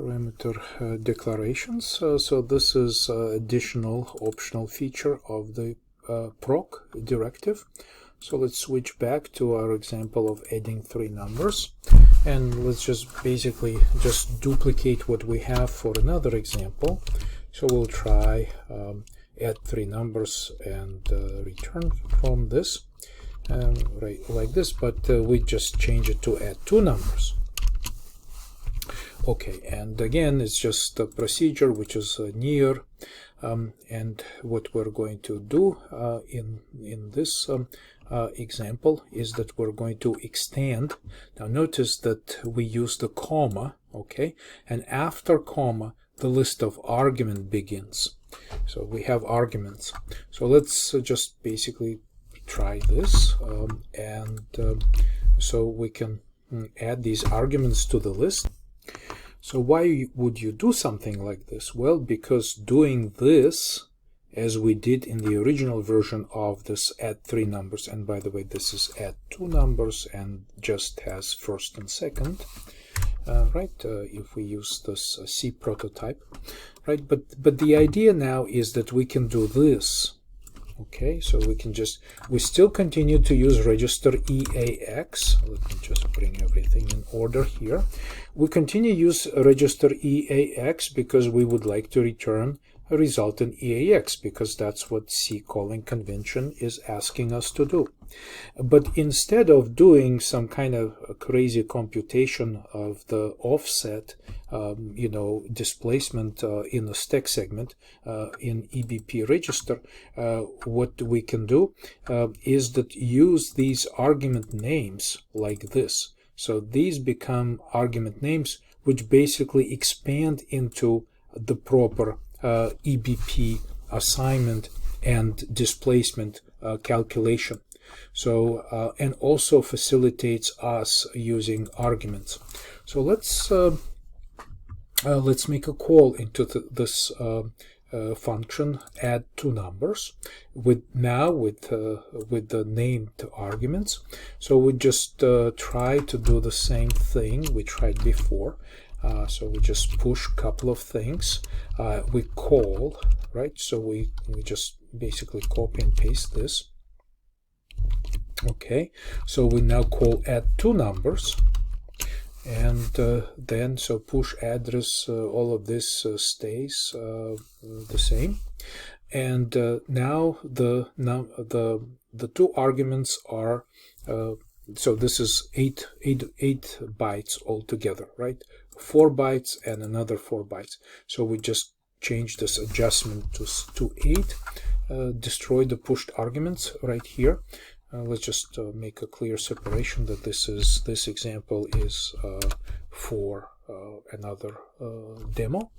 parameter declarations. So this is additional optional feature of the PROC directive. So let's switch back to our example of adding 3 numbers, and let's just basically just duplicate what we have for another example. So we'll try add 3 numbers and return from this right like this, but we just change it to add 2 numbers. Okay, and again it's just a procedure which is near, and what we're going to do in this example is that we're going to extend. Now notice that we use the comma, okay, and after comma the list of argument begins. So we have arguments. So let's just basically try this, so we can add these arguments to the list. So why would you do something like this? Well, because doing this, as we did in the original version of this add 3 numbers, and by the way this is add 2 numbers and just has first and second, right, if we use this C prototype, right, but the idea now is that we can do this. Okay, so we still continue to use register EAX. Let me just bring everything in order here. We continue to use register EAX because we would like to return a result in EAX, because that's what C calling convention is asking us to do. But instead of doing some kind of a crazy computation of the offset, displacement in a stack segment in EBP register, what we can do is that use these argument names like this. So these become argument names which basically expand into the proper EBP assignment and displacement calculation. So and also facilitates us using arguments. So let's make a call into this function add 2 numbers with the named arguments. So we just try to do the same thing we tried before. So we just push a couple of things. We call, right? So we just basically copy and paste this. Okay, so we now call add 2 numbers, and then so push address, all of this stays the same, and now the 2 arguments are so this is 8 bytes altogether, right? 4 bytes and another 4 bytes. So we just change this adjustment to 8, destroy the pushed arguments right here. Let's just make a clear separation that this example is for another demo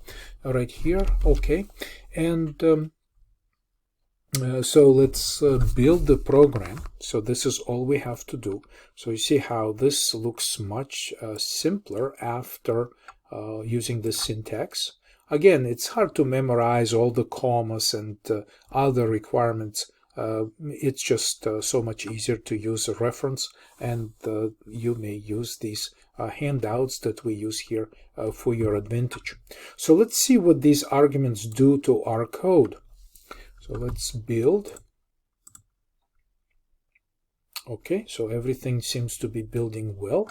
right here. Okay, and so let's build the program. So this is all we have to do. So you see how this looks much simpler after using this syntax. Again, it's hard to memorize all the commas and other requirements. It's just so much easier to use a reference, and you may use these handouts that we use here for your advantage. So let's see what these arguments do to our code. So let's build. Okay, so everything seems to be building well,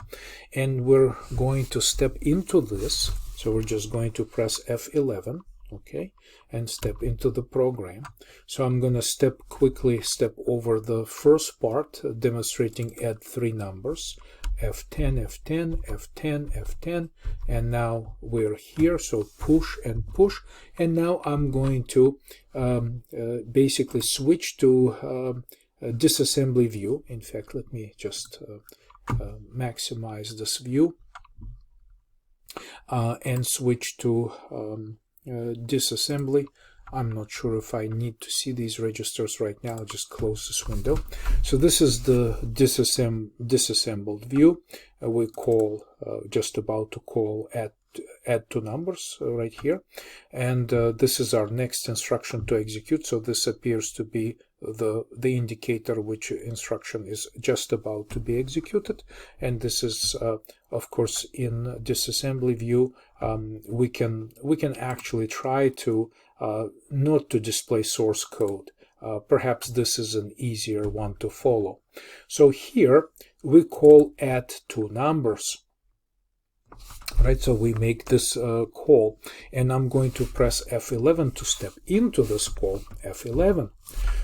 and we're going to step into this. So we're just going to press F11, okay, and step into the program. So I'm going to quickly step over the first part, demonstrating add 3 numbers, F10, F10, F10, F10, and now we're here, so push and push, and now I'm going to basically switch to disassembly view. In fact, let me just maximize this view and switch to disassembly. I'm not sure if I need to see these registers right now. I'll just close this window. So this is the disassembled view. We call just about to call add 2 numbers right here, and this is our next instruction to execute. So this appears to be the indicator which instruction is just about to be executed. And this is of course in disassembly view we can actually try to not to display source code. Perhaps this is an easier one to follow. So here we call add two numbers. Right, so we make this call, and I'm going to press F11 to step into this call, F11.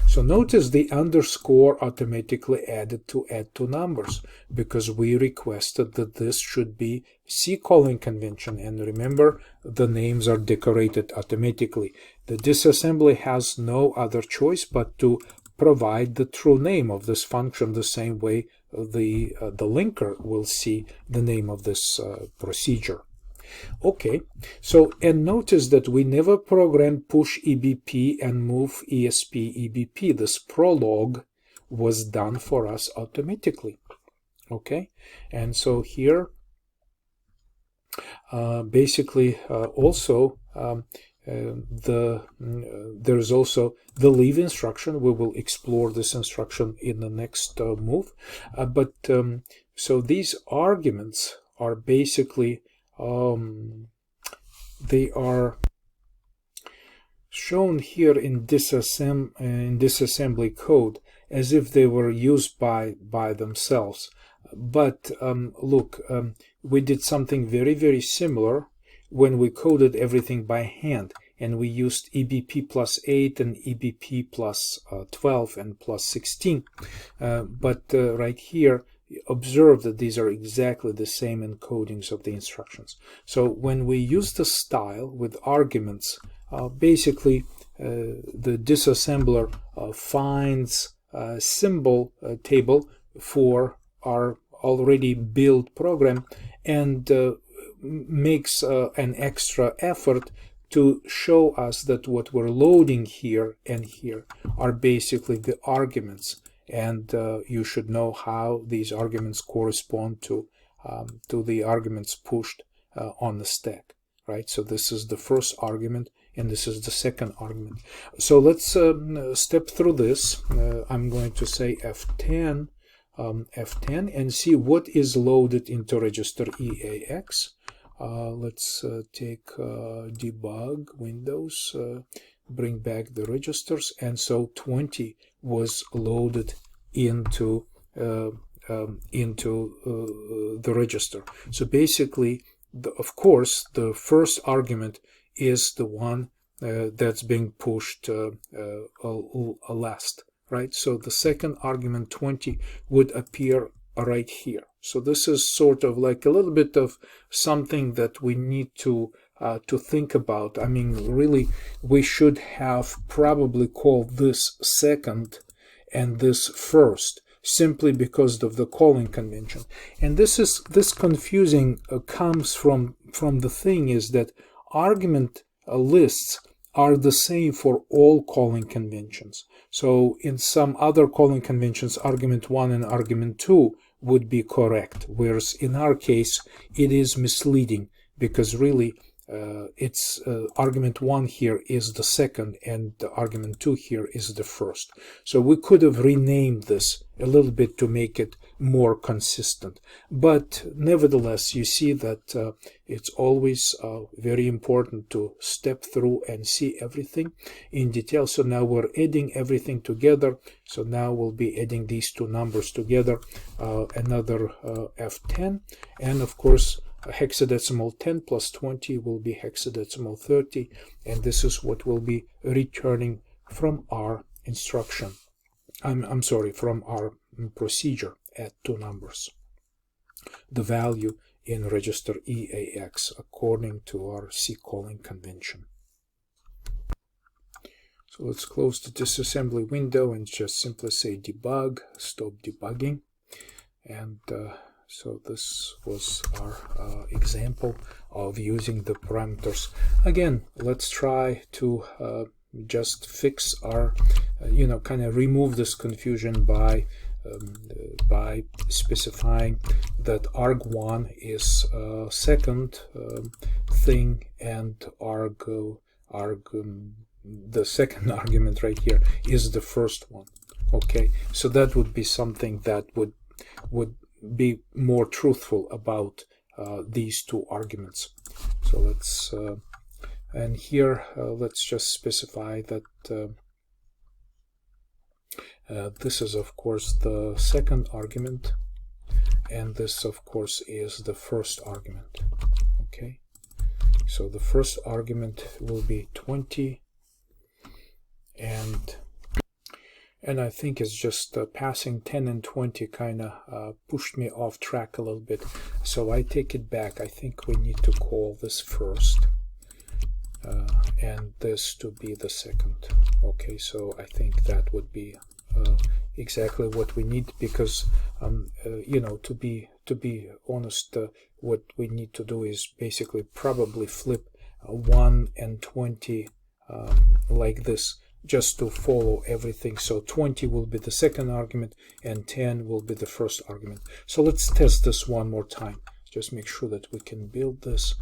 So notice the underscore automatically added to add two numbers, because we requested that this should be C calling convention, and remember the names are decorated automatically. The disassembly has no other choice but to provide the true name of this function the same way the linker will see the name of this procedure. Okay, so and notice that we never program push EBP and move ESP EBP. This prolog was done for us automatically. Okay, and so here basically also there's also the leave instruction. We will explore this instruction in the next move, but so these arguments are basically they are shown here in disassembly code as if they were used by themselves, but look, we did something very similar when we coded everything by hand, and we used EBP plus 8 and EBP plus 12 and plus 16. But right here, observe that these are exactly the same encodings of the instructions. So when we use the style with arguments, basically the disassembler finds a symbol table for our already built program and makes an extra effort to show us that what we're loading here and here are basically the arguments, and you should know how these arguments correspond to the arguments pushed on the stack, right? So this is the first argument and this is the second argument. So let's step through this. I'm going to say F10 and see what is loaded into register EAX. Let's take debug Windows, bring back the registers, and so 20 was loaded into the register. So basically, of course, the first argument is the one that's being pushed last, right? So the second argument, 20, would appear right here. So this is sort of like a little bit of something that we need to think about. I mean, really, we should have probably called this second and this first, simply because of the calling convention. And this confusing comes from the thing is that argument lists are the same for all calling conventions. So in some other calling conventions, argument 1 and argument 2 would be correct, whereas in our case it is misleading, because really it's argument 1 here is the second and the argument 2 here is the first. So we could have renamed this a little bit to make it more consistent, but nevertheless you see that it's always very important to step through and see everything in detail. So now we're adding everything together. So now we'll be adding these two numbers together, another F10, and of course hexadecimal 10 plus 20 will be hexadecimal 30, and this is what will be returning from our instruction. I'm sorry, from our procedure at two numbers. The value in register EAX according to our C calling convention. So let's close the disassembly window and just simply say debug, stop debugging, and so this was our example of using the parameters. Again, let's try to just fix our, kind of remove this confusion by specifying that arg1 is second thing and the second argument right here is the first one. Okay, so that would be something that would be more truthful about these two arguments. So let's and here let's just specify that this is of course the second argument, and this of course is the first argument. Okay, so the first argument will be 20, and I think it's just passing 10 and 20 kind of pushed me off track a little bit. So I take it back. I think we need to call this first and this to be the second. Okay, so I think that would be exactly what we need, because you know, to be honest, what we need to do is basically probably flip 1 and 20 like this, just to follow everything. So 20 will be the second argument and 10 will be the first argument. So let's test this one more time. Just make sure that we can build this.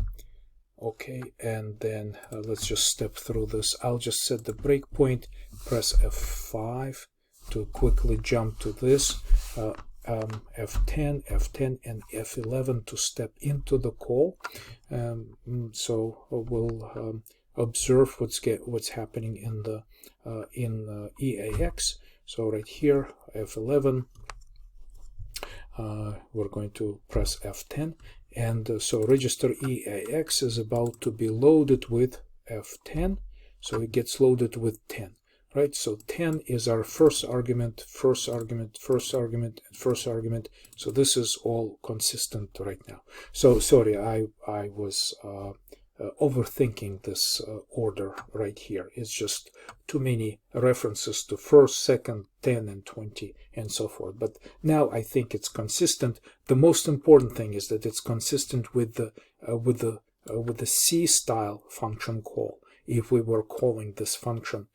Okay, and then let's just step through this. I'll just set the breakpoint, press F5 to quickly jump to this, F10, F10, and F11 to step into the call. So we'll observe what's happening in the EAX. So right here, F11, we're going to press F10, and so register EAX is about to be loaded with F10, so it gets loaded with 10. Right, so 10 is our first argument, first argument, first argument, and first argument. So this is all consistent right now. So sorry, I was overthinking this order right here. It's just too many references to first, second, 10, and 20, and so forth. But now I think it's consistent. The most important thing is that it's consistent with the C style function call. If we were calling this function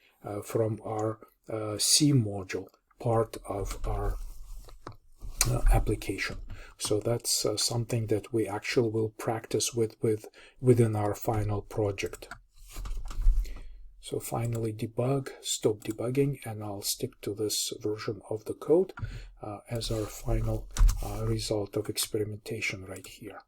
from our C module, part of our application. So that's something that we actually will practice within our final project. So finally debug, stop debugging, and I'll stick to this version of the code as our final result of experimentation right here.